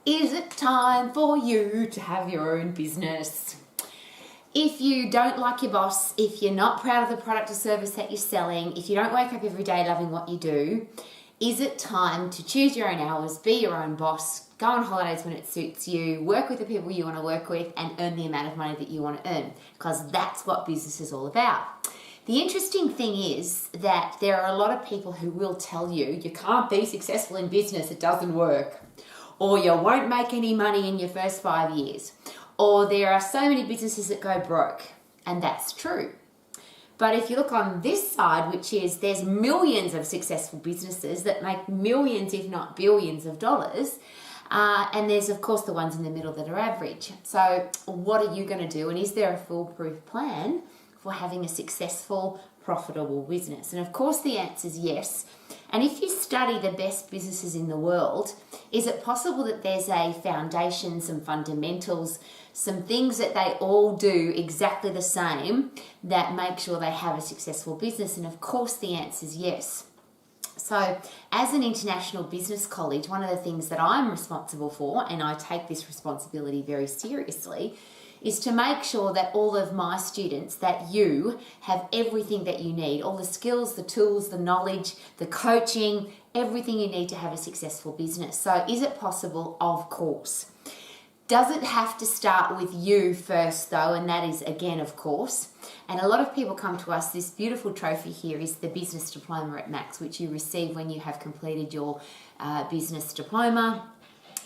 Is it time for you to have your own business? If you don't like your boss, if you're not proud of the product or service that you're selling, if you don't wake up every day loving what you do, is it time to choose your own hours, be your own boss, go on holidays when it suits you, work with the people you want to work with, and earn the amount of money that you want to earn? Because that's what business is all about. The interesting thing is that there are a lot of people who will tell you, you can't be successful in business, it doesn't work. Or you won't make any money in your first 5 years. Or there are so many businesses that go broke. And that's true. But if you look on this side, which is there's millions of successful businesses that make millions, if not billions of dollars. And there's, of course, the ones in the middle that are average. So what are you going to do? And is there a foolproof plan for having a successful, profitable business? And of course the answer is yes. And if you study the best businesses in the world, is it possible that there's a foundation, some fundamentals, some things that they all do exactly the same that make sure they have a successful business? And of course the answer is yes. So as an international business college, one of the things that I'm responsible for, and I take this responsibility very seriously, is to make sure that all of my students, that you have everything that you need, all the skills, the tools, the knowledge, the coaching, everything you need to have a successful business. So is it possible? Of course. Does it have to start with you first though? And that is, again, of course. And a lot of people come to us. This beautiful trophy here is the business diploma at Max, which you receive when you have completed your business diploma.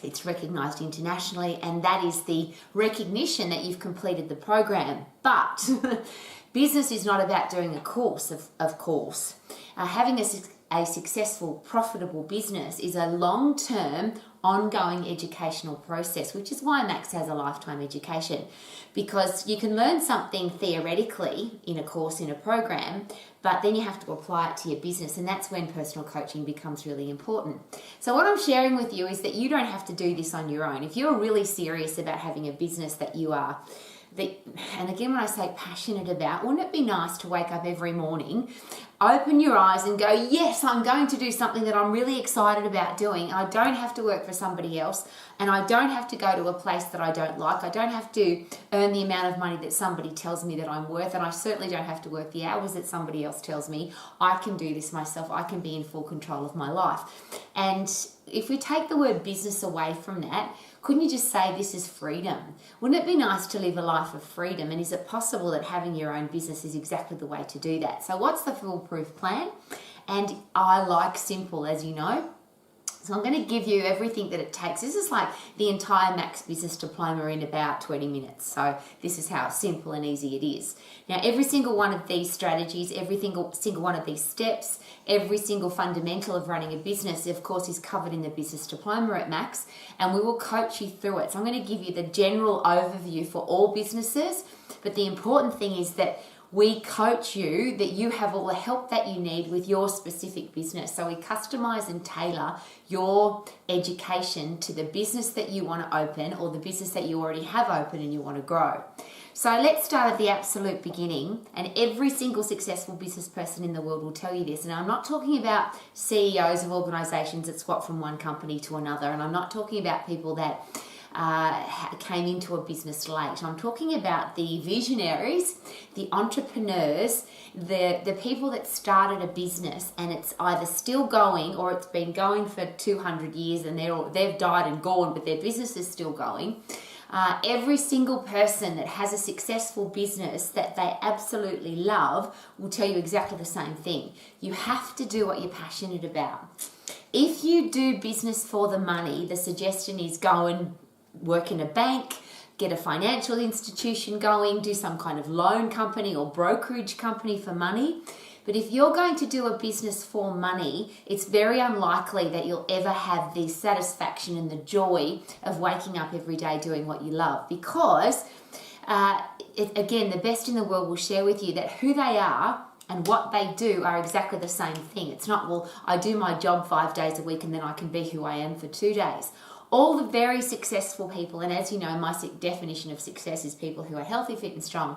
It's recognised internationally, and that is the recognition that you've completed the program. But business is not about doing a course, of course. Having a successful, profitable business is a long-term, ongoing educational process, which is why Max has a lifetime education, because you can learn something theoretically in a course, in a program, but then you have to apply it to your business, and that's when personal coaching becomes really important. So what I'm sharing with you is that you don't have to do this on your own. If you're really serious about having a business that you are, and again, when I say passionate about, wouldn't it be nice to wake up every morning, open your eyes and go, yes, I'm going to do something that I'm really excited about doing. I don't have to work for somebody else, and I don't have to go to a place that I don't like. I don't have to earn the amount of money that somebody tells me that I'm worth, and I certainly don't have to work the hours that somebody else tells me. I can do this myself. I can be in full control of my life. And if we take the word business away from that, couldn't you just say this is freedom? Wouldn't it be nice to live a life of freedom? And is it possible that having your own business is exactly the way to do that? So what's the foolproof plan? And I like simple, as you know. So I'm going to give you everything that it takes. This is like the entire Max Business Diploma in about 20 minutes. So this is how simple and easy it is. Now, every single one of these strategies, every single one of these steps, every single fundamental of running a business, of course, is covered in the Business Diploma at Max, and we will coach you through it. So I'm going to give you the general overview for all businesses, but the important thing is that we coach you, that you have all the help that you need with your specific business. So we customize and tailor your education to the business that you want to open, or the business that you already have open and you want to grow. So let's start at the absolute beginning, and every single successful business person in the world will tell you this. And I'm not talking about CEOs of organizations that swap from one company to another, and I'm not talking about people that came into a business late. I'm talking about the visionaries, the entrepreneurs, the people that started a business and it's either still going or it's been going for 200 years and they've died and gone, but their business is still going. Every single person that has a successful business that they absolutely love will tell you exactly the same thing. You have to do what you're passionate about. If you do business for the money, the suggestion is go and work in a bank, get a financial institution going, do some kind of loan company or brokerage company for money. But if you're going to do a business for money, it's very unlikely that you'll ever have the satisfaction and the joy of waking up every day doing what you love, because, again, the best in the world will share with you that who they are and what they do are exactly the same thing. It's not, well, I do my job 5 days a week and then I can be who I am for 2 days. All the very successful people, and as you know, my definition of success is people who are healthy, fit and strong.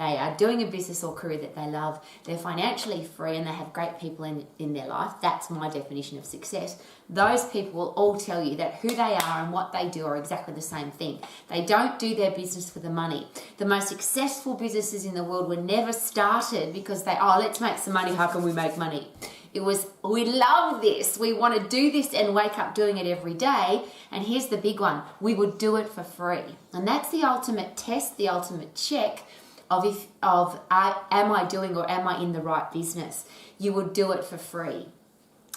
they are doing a business or career that they love, they're financially free, and they have great people in their life. That's my definition of success. Those people will all tell you that who they are and what they do are exactly the same thing. They don't do their business for the money. The most successful businesses in the world were never started because let's make some money. How can we make money? It was, we love this. We want to do this and wake up doing it every day. And here's the big one. We would do it for free. And that's the ultimate test, the ultimate check of am I doing or am I in the right business? You would do it for free.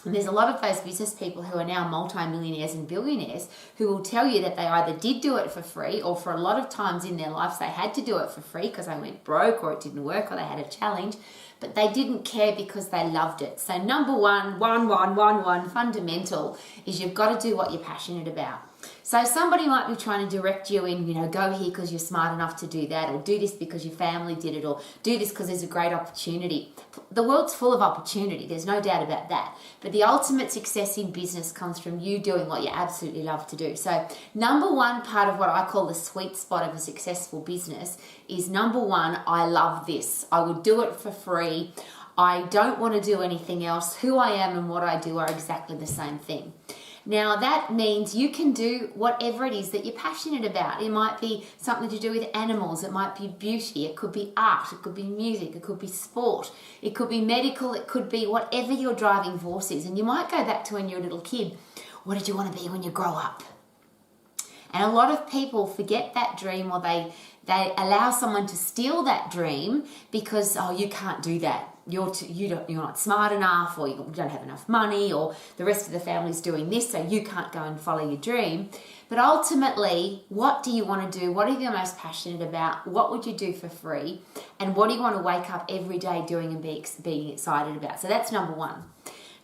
And there's a lot of those business people who are now multimillionaires and billionaires who will tell you that they either did do it for free, or for a lot of times in their lives they had to do it for free because they went broke or it didn't work or they had a challenge, but they didn't care because they loved it. So number one, fundamental is you've got to do what you're passionate about. So somebody might be trying to direct you in, go here because you're smart enough to do that, or do this because your family did it, or do this because there's a great opportunity. The world's full of opportunity, there's no doubt about that. But the ultimate success in business comes from you doing what you absolutely love to do. So number one part of what I call the sweet spot of a successful business is number one, I love this. I would do it for free. I don't want to do anything else. Who I am and what I do are exactly the same thing. Now that means you can do whatever it is that you're passionate about. It might be something to do with animals, it might be beauty, it could be art, it could be music, it could be sport, it could be medical, it could be whatever your driving force is. And you might go back to when you're a little kid. What did you want to be when you grow up? And a lot of people forget that dream, or they allow someone to steal that dream because, you can't do that. You're not smart enough, or you don't have enough money, or the rest of the family's doing this, so you can't go and follow your dream. But ultimately, what do you want to do? What are you most passionate about? What would you do for free? And what do you want to wake up every day doing and being excited about? So that's number one.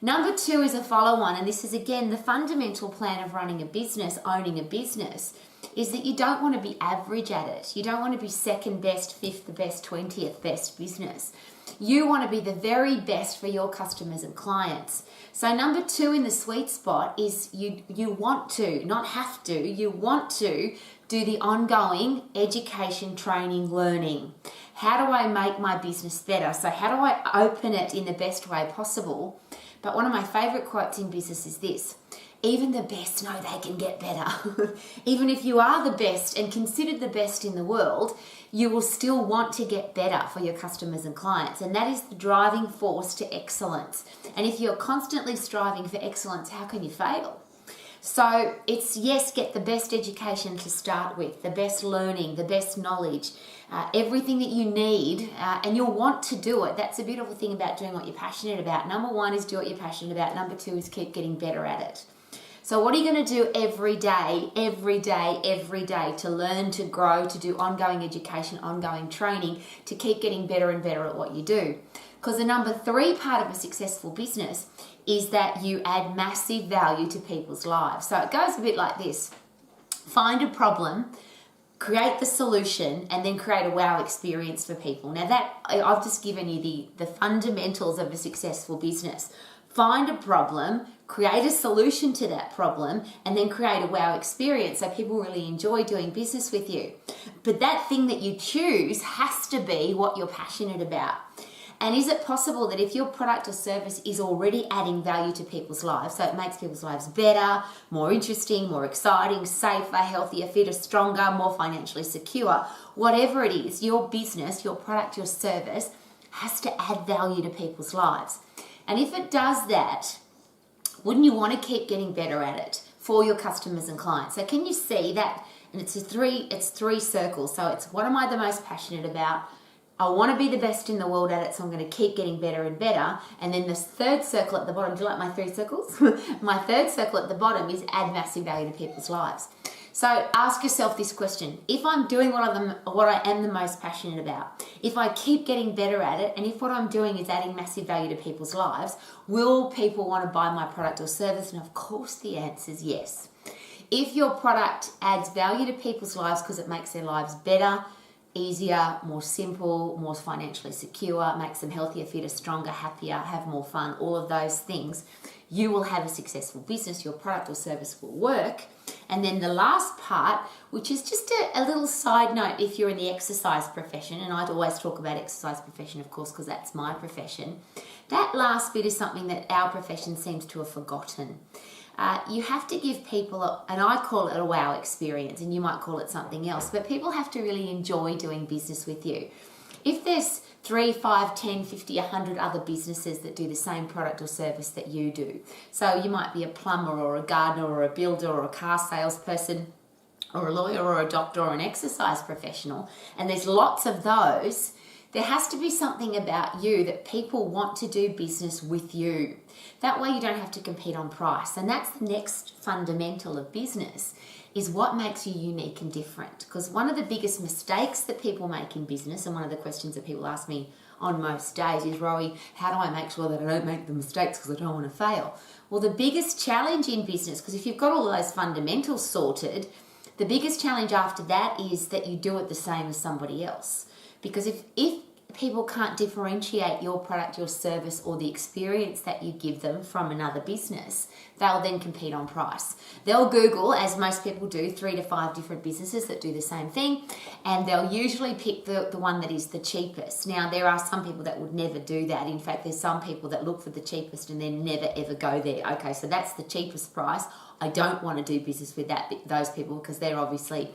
Number two is a follow-on, and this is again the fundamental plan of running a business, owning a business, is that you don't want to be average at it. You don't want to be second best, fifth best, 20th best business. You want to be the very best for your customers and clients. So number two in the sweet spot is you want to, not have to, you want to do the ongoing education, training, learning. How do I make my business better? So how do I open it in the best way possible? But one of my favorite quotes in business is this: even the best know they can get better. Even if you are the best and considered the best in the world, you will still want to get better for your customers and clients. And that is the driving force to excellence. And if you're constantly striving for excellence, how can you fail? So it's, yes, get the best education to start with, the best learning, the best knowledge, everything that you need, and you'll want to do it. That's the beautiful thing about doing what you're passionate about. Number one is do what you're passionate about. Number two is keep getting better at it. So what are you going to do every day to learn, to grow, to do ongoing education, ongoing training, to keep getting better and better at what you do? Because the number three part of a successful business is that you add massive value to people's lives. So it goes a bit like this: find a problem, create the solution, and then create a wow experience for people. Now that, I've just given you the fundamentals of a successful business. Find a problem, create a solution to that problem, and then create a wow experience so people really enjoy doing business with you. But that thing that you choose has to be what you're passionate about. And is it possible that if your product or service is already adding value to people's lives, so it makes people's lives better, more interesting, more exciting, safer, healthier, fitter, stronger, more financially secure, whatever it is, your business, your product, your service has to add value to people's lives. And if it does that, wouldn't you want to keep getting better at it for your customers and clients? So can you see that? And it's three circles. So it's, what am I the most passionate about? I want to be the best in the world at it, so I'm going to keep getting better and better. And then this third circle at the bottom, do you like my three circles? My third circle at the bottom is add massive value to people's lives. So ask yourself this question: if I'm doing what I am the most passionate about, if I keep getting better at it, and if what I'm doing is adding massive value to people's lives, will people want to buy my product or service? And of course the answer is yes. If your product adds value to people's lives because it makes their lives better, easier, more simple, more financially secure, makes them healthier, fitter, stronger, happier, have more fun, all of those things, you will have a successful business, your product or service will work. And then the last part, which is just a little side note if you're in the exercise profession, and I'd always talk about exercise profession, of course, because that's my profession. That last bit is something that our profession seems to have forgotten. You have to give people, and I call it a wow experience, and you might call it something else, but people have to really enjoy doing business with you. If there's 3, 5, 10, 50, 100 other businesses that do the same product or service that you do. So you might be a plumber or a gardener or a builder or a car salesperson or a lawyer or a doctor or an exercise professional, and there's lots of those. There has to be something about you that people want to do business with you. That way you don't have to compete on price. And that's the next fundamental of business, is what makes you unique and different. Because one of the biggest mistakes that people make in business, and one of the questions that people ask me on most days is, Rowie, how do I make sure that I don't make the mistakes because I don't want to fail? Well, the biggest challenge in business, because if you've got all those fundamentals sorted, the biggest challenge after that is that you do it the same as somebody else. Because if people can't differentiate your product, your service, or the experience that you give them from another business, they'll then compete on price. They'll Google, as most people do, 3 to 5 different businesses that do the same thing, and they'll usually pick the one that is the cheapest. Now, there are some people that would never do that. In fact, there's some people that look for the cheapest and then never ever go there. Okay, so that's the cheapest price. I don't want to do business with those people because they're obviously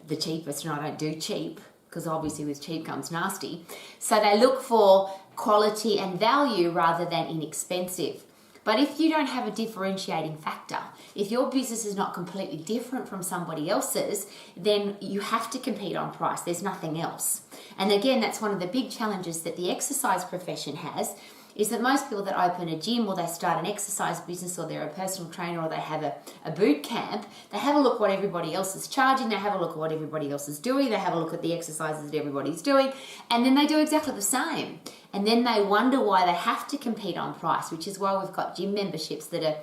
the cheapest, and I don't do cheap, because obviously with cheap comes nasty. So they look for quality and value rather than inexpensive. But if you don't have a differentiating factor, if your business is not completely different from somebody else's, then you have to compete on price. There's nothing else. And again, that's one of the big challenges that the exercise profession has, is that most people that open a gym or they start an exercise business or they're a personal trainer or they have a boot camp, they have a look what everybody else is charging, they have a look at what everybody else is doing, they have a look at the exercises that everybody's doing, and then they do exactly the same. And then they wonder why they have to compete on price, which is why we've got gym memberships that are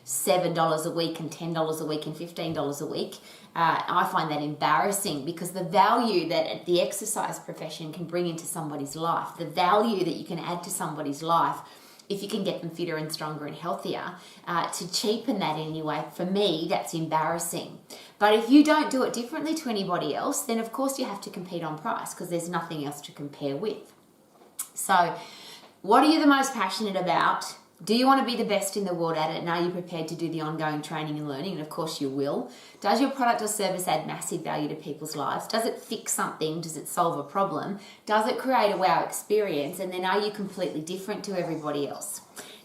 $7 a week and $10 a week and $15 a week. I find that embarrassing, because the value that the exercise profession can bring into somebody's life, the value that you can add to somebody's life if you can get them fitter and stronger and healthier, to cheapen that anyway, for me, that's embarrassing. But if you don't do it differently to anybody else, then of course you have to compete on price, because there's nothing else to compare with. So what are you the most passionate about? Do you want to be the best in the world at it? And are you prepared to do the ongoing training and learning? And of course you will. Does your product or service add massive value to people's lives? Does it fix something? Does it solve a problem? Does it create a wow experience? And then are you completely different to everybody else?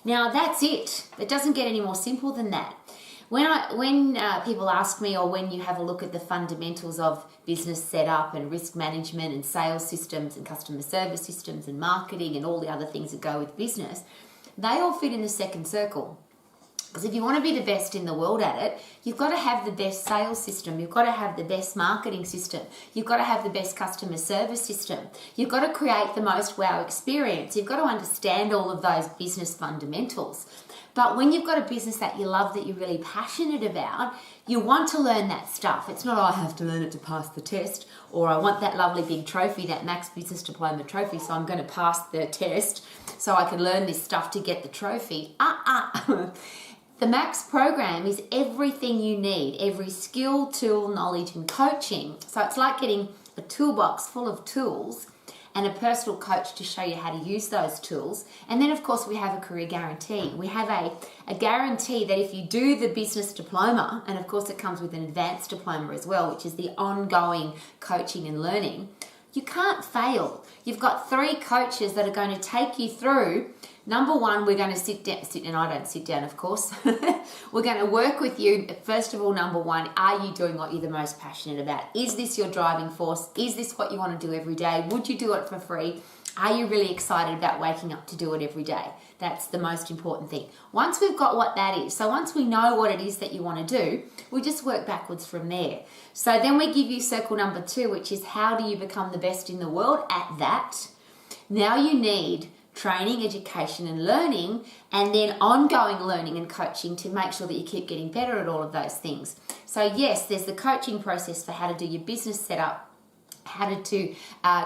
Now that's it. It doesn't get any more simple than that. When people ask me, or when you have a look at the fundamentals of business setup and risk management and sales systems and customer service systems and marketing and all the other things that go with business, they all fit in the second circle. Because if you want to be the best in the world at it, you've got to have the best sales system. You've got to have the best marketing system. You've got to have the best customer service system. You've got to create the most wow experience. You've got to understand all of those business fundamentals. But when you've got a business that you love, that you're really passionate about, you want to learn that stuff. It's not, I have to learn it to pass the test, or I want that lovely big trophy, that Max Business Diploma trophy, so I'm going to pass the test so I can learn this stuff to get the trophy. The Max program is everything you need, every skill, tool, knowledge, and coaching. So it's like getting a toolbox full of tools and a personal coach to show you how to use those tools. And then, of course, we have a career guarantee. We have a guarantee that if you do the business diploma, and of course it comes with an advanced diploma as well, which is the ongoing coaching and learning, you can't fail. You've got 3 coaches that are going to take you through. Number 1, we're going to sit down, and I don't sit down, of course. We're going to work with you. First of all, number 1, are you doing what you're the most passionate about? Is this your driving force? Is this what you want to do every day? Would you do it for free? Are you really excited about waking up to do it every day? That's the most important thing. Once we've got what that is, so once we know what it is that you want to do, we just work backwards from there. So then we give you circle number 2, which is how do you become the best in the world at that? Now you need training, education and learning, and then ongoing learning and coaching to make sure that you keep getting better at all of those things. So yes, there's the coaching process for how to do your business setup, how to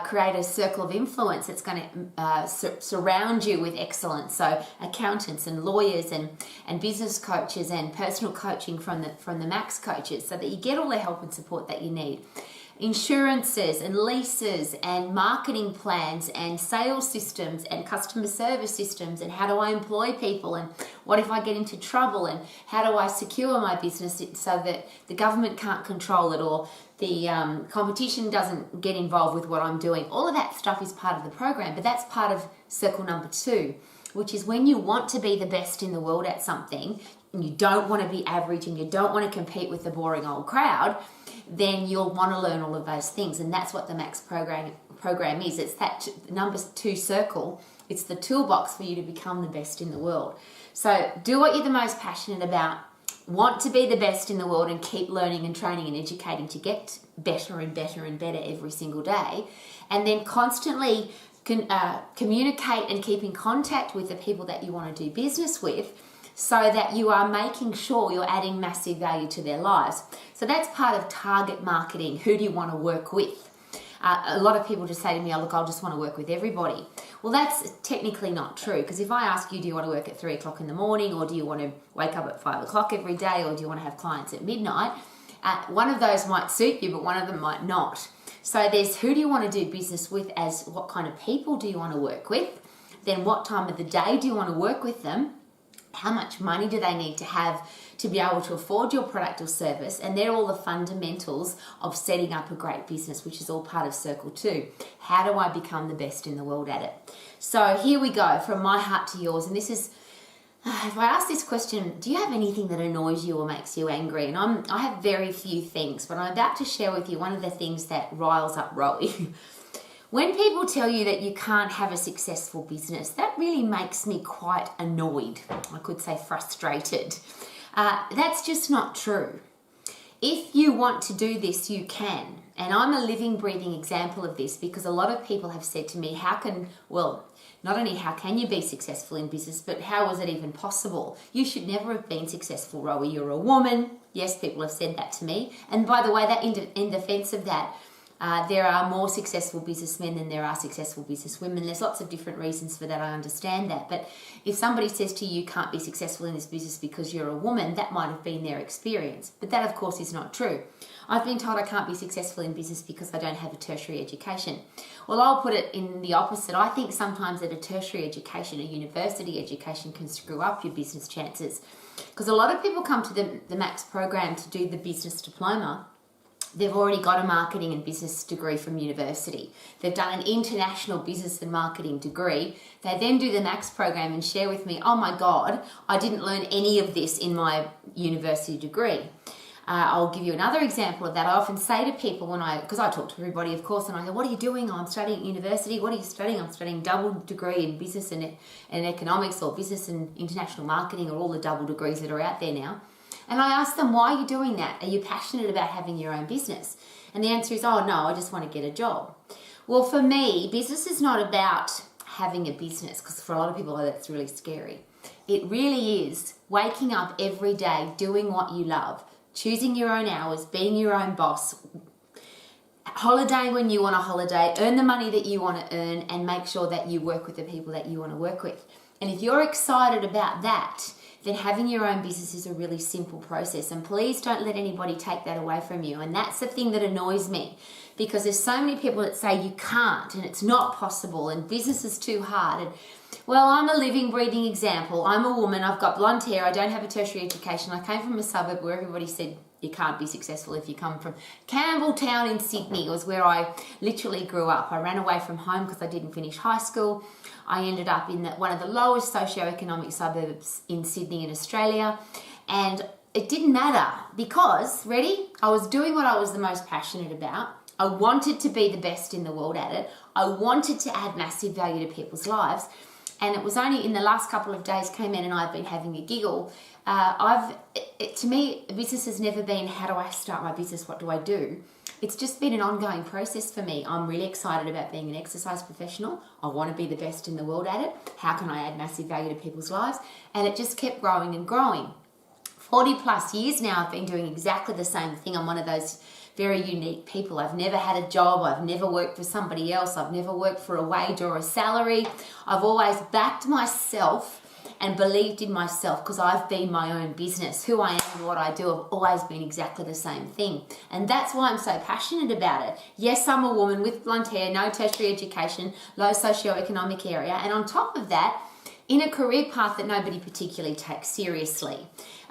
create a circle of influence that's going to surround you with excellence. So accountants and lawyers and business coaches and personal coaching from the Max coaches, so that you get all the help and support that you need. Insurances and leases and marketing plans and sales systems and customer service systems, and how do I employ people, and what if I get into trouble, and how do I secure my business so that the government can't control it, or the competition doesn't get involved with what I'm doing. All of that stuff is part of the program, but that's part of circle number 2, which is when you want to be the best in the world at something, and you don't want to be average, and you don't want to compete with the boring old crowd, then you'll want to learn all of those things. And that's what the Max program is. It's that number 2 circle. It's the toolbox for you to become the best in the world. So do what you're the most passionate about. Want to be the best in the world, and keep learning and training and educating to get better and better and better every single day. And then constantly communicate and keep in contact with the people that you want to do business with, so that you are making sure you're adding massive value to their lives. So that's part of target marketing. Who do you want to work with? A lot of people just say to me, oh, look, I'll just want to work with everybody. Well, that's technically not true, because if I ask you, do you want to work at 3 o'clock in the morning, or do you want to wake up at 5 o'clock every day, or do you want to have clients at midnight? One of those might suit you, but one of them might not. So there's who do you want to do business with, as what kind of people do you want to work with? Then what time of the day do you want to work with them? How much money do they need to have to be able to afford your product or service? And they're all the fundamentals of setting up a great business, which is all part of circle 2. How do I become the best in the world at it? So here we go, from my heart to yours. And this is, if I ask this question, do you have anything that annoys you or makes you angry? And I have very few things, but I'm about to share with you one of the things that riles up Rowie. When people tell you that you can't have a successful business, that really makes me quite annoyed. I could say frustrated. That's just not true. If you want to do this, you can. And I'm a living, breathing example of this, because a lot of people have said to me, not only how can you be successful in business, but how was it even possible? You should never have been successful, Rowie. You're a woman. Yes, people have said that to me. And by the way, that in defense of that, there are more successful businessmen than there are successful businesswomen. There's lots of different reasons for that. I understand that. But if somebody says to you, you can't be successful in this business because you're a woman, that might have been their experience. But that, of course, is not true. I've been told I can't be successful in business because I don't have a tertiary education. Well, I'll put it in the opposite. I think sometimes that a tertiary education, a university education, can screw up your business chances. Because a lot of people come to the Max program to do the business diploma. They've already got a marketing and business degree from university. They've done an international business and marketing degree. They then do the Max program and share with me, oh my God, I didn't learn any of this in my university degree. I'll give you another example of that. I often say to people because I talk to everybody, of course, and I go, what are you doing? Oh, I'm studying at university. What are you studying? I'm studying double degree in business and economics, or business and international marketing, or all the double degrees that are out there now. And I ask them, why are you doing that? Are you passionate about having your own business? And the answer is, oh no, I just want to get a job. Well, for me, business is not about having a business, because for a lot of people, that's really scary. It really is waking up every day, doing what you love, choosing your own hours, being your own boss, holiday when you want a holiday, earn the money that you want to earn, and make sure that you work with the people that you want to work with. And if you're excited about that, then having your own business is a really simple process. And please don't let anybody take that away from you. And that's the thing that annoys me, because there's so many people that say you can't, and it's not possible, and business is too hard. And well, I'm a living, breathing example. I'm a woman. I've got blonde hair. I don't have a tertiary education. I came from a suburb where everybody said you can't be successful if you come from Campbelltown in Sydney. It was where I literally grew up. I ran away from home because I didn't finish high school. I ended up in one of the lowest socioeconomic suburbs in Sydney in Australia. And it didn't matter because, ready? I was doing what I was the most passionate about. I wanted to be the best in the world at it. I wanted to add massive value to people's lives. And it was only in the last couple of days, came in and I've been having a giggle. To me, business has never been, how do I start my business? What do I do? It's just been an ongoing process for me. I'm really excited about being an exercise professional. I want to be the best in the world at it. How can I add massive value to people's lives? And it just kept growing and growing. 40 plus years now, I've been doing exactly the same thing. I'm one of those very unique people. I've never had a job. I've never worked for somebody else. I've never worked for a wage or a salary. I've always backed myself and believed in myself because I've been my own business. Who I am and what I do have always been exactly the same thing. And that's why I'm so passionate about it. Yes, I'm a woman with blonde hair, no tertiary education, low socioeconomic area. And on top of that, in a career path that nobody particularly takes seriously.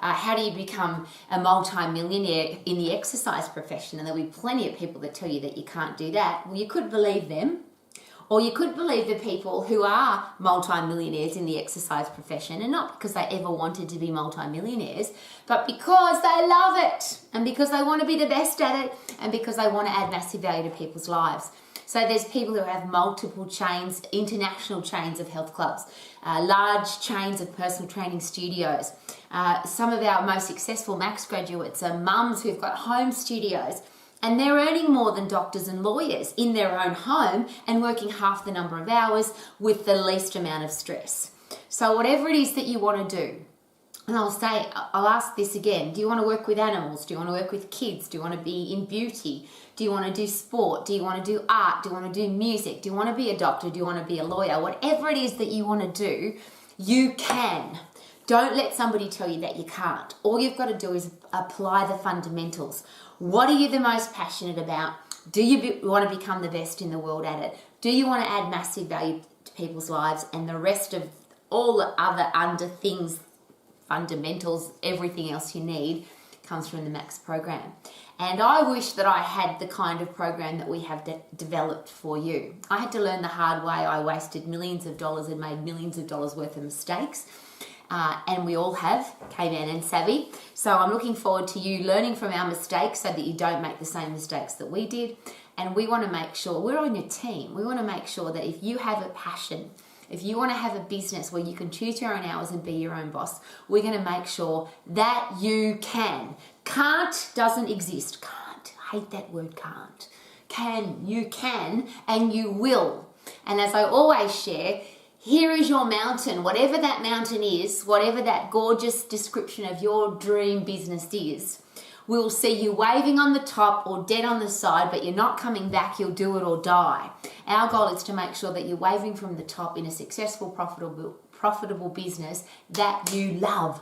How do you become a multi-millionaire in the exercise profession? And there'll be plenty of people that tell you that you can't do that. Well, you could believe them, or you could believe the people who are multi-millionaires in the exercise profession, and not because they ever wanted to be multi-millionaires, but because they love it, and because they want to be the best at it, and because they want to add massive value to people's lives. So there's people who have multiple chains, international chains of health clubs, large chains of personal training studios. Some of our most successful Max graduates are mums who've got home studios, and they're earning more than doctors and lawyers in their own home and working half the number of hours with the least amount of stress. So whatever it is that you want to do, and I'll ask this again, do you want to work with animals? Do you want to work with kids? Do you want to be in beauty? Do you want to do sport? Do you want to do art? Do you want to do music? Do you want to be a doctor? Do you want to be a lawyer? Whatever it is that you want to do, you can. Don't let somebody tell you that you can't. All you've got to do is apply the fundamentals. What are you the most passionate about? Do you want to become the best in the world at it? Do you want to add massive value to people's lives? And the rest of all the other under things, fundamentals, everything else you need comes from the Max program. And I wish that I had the kind of program that we have developed for you. I had to learn the hard way. I wasted millions of dollars and made millions of dollars worth of mistakes. And we all have, caveman and savvy. So I'm looking forward to you learning from our mistakes so that you don't make the same mistakes that we did. And we want to make sure, we're on your team. We want to make sure that if you have a passion, if you want to have a business where you can choose your own hours and be your own boss, we're going to make sure that you can. Can't doesn't exist. Can't. I hate that word, can't. You can, and you will. And as I always share, here is your mountain. Whatever that mountain is, whatever that gorgeous description of your dream business is, we'll see you waving on the top or dead on the side, but you're not coming back. You'll do it or die. Our goal is to make sure that you're waving from the top in a successful, profitable business that you love.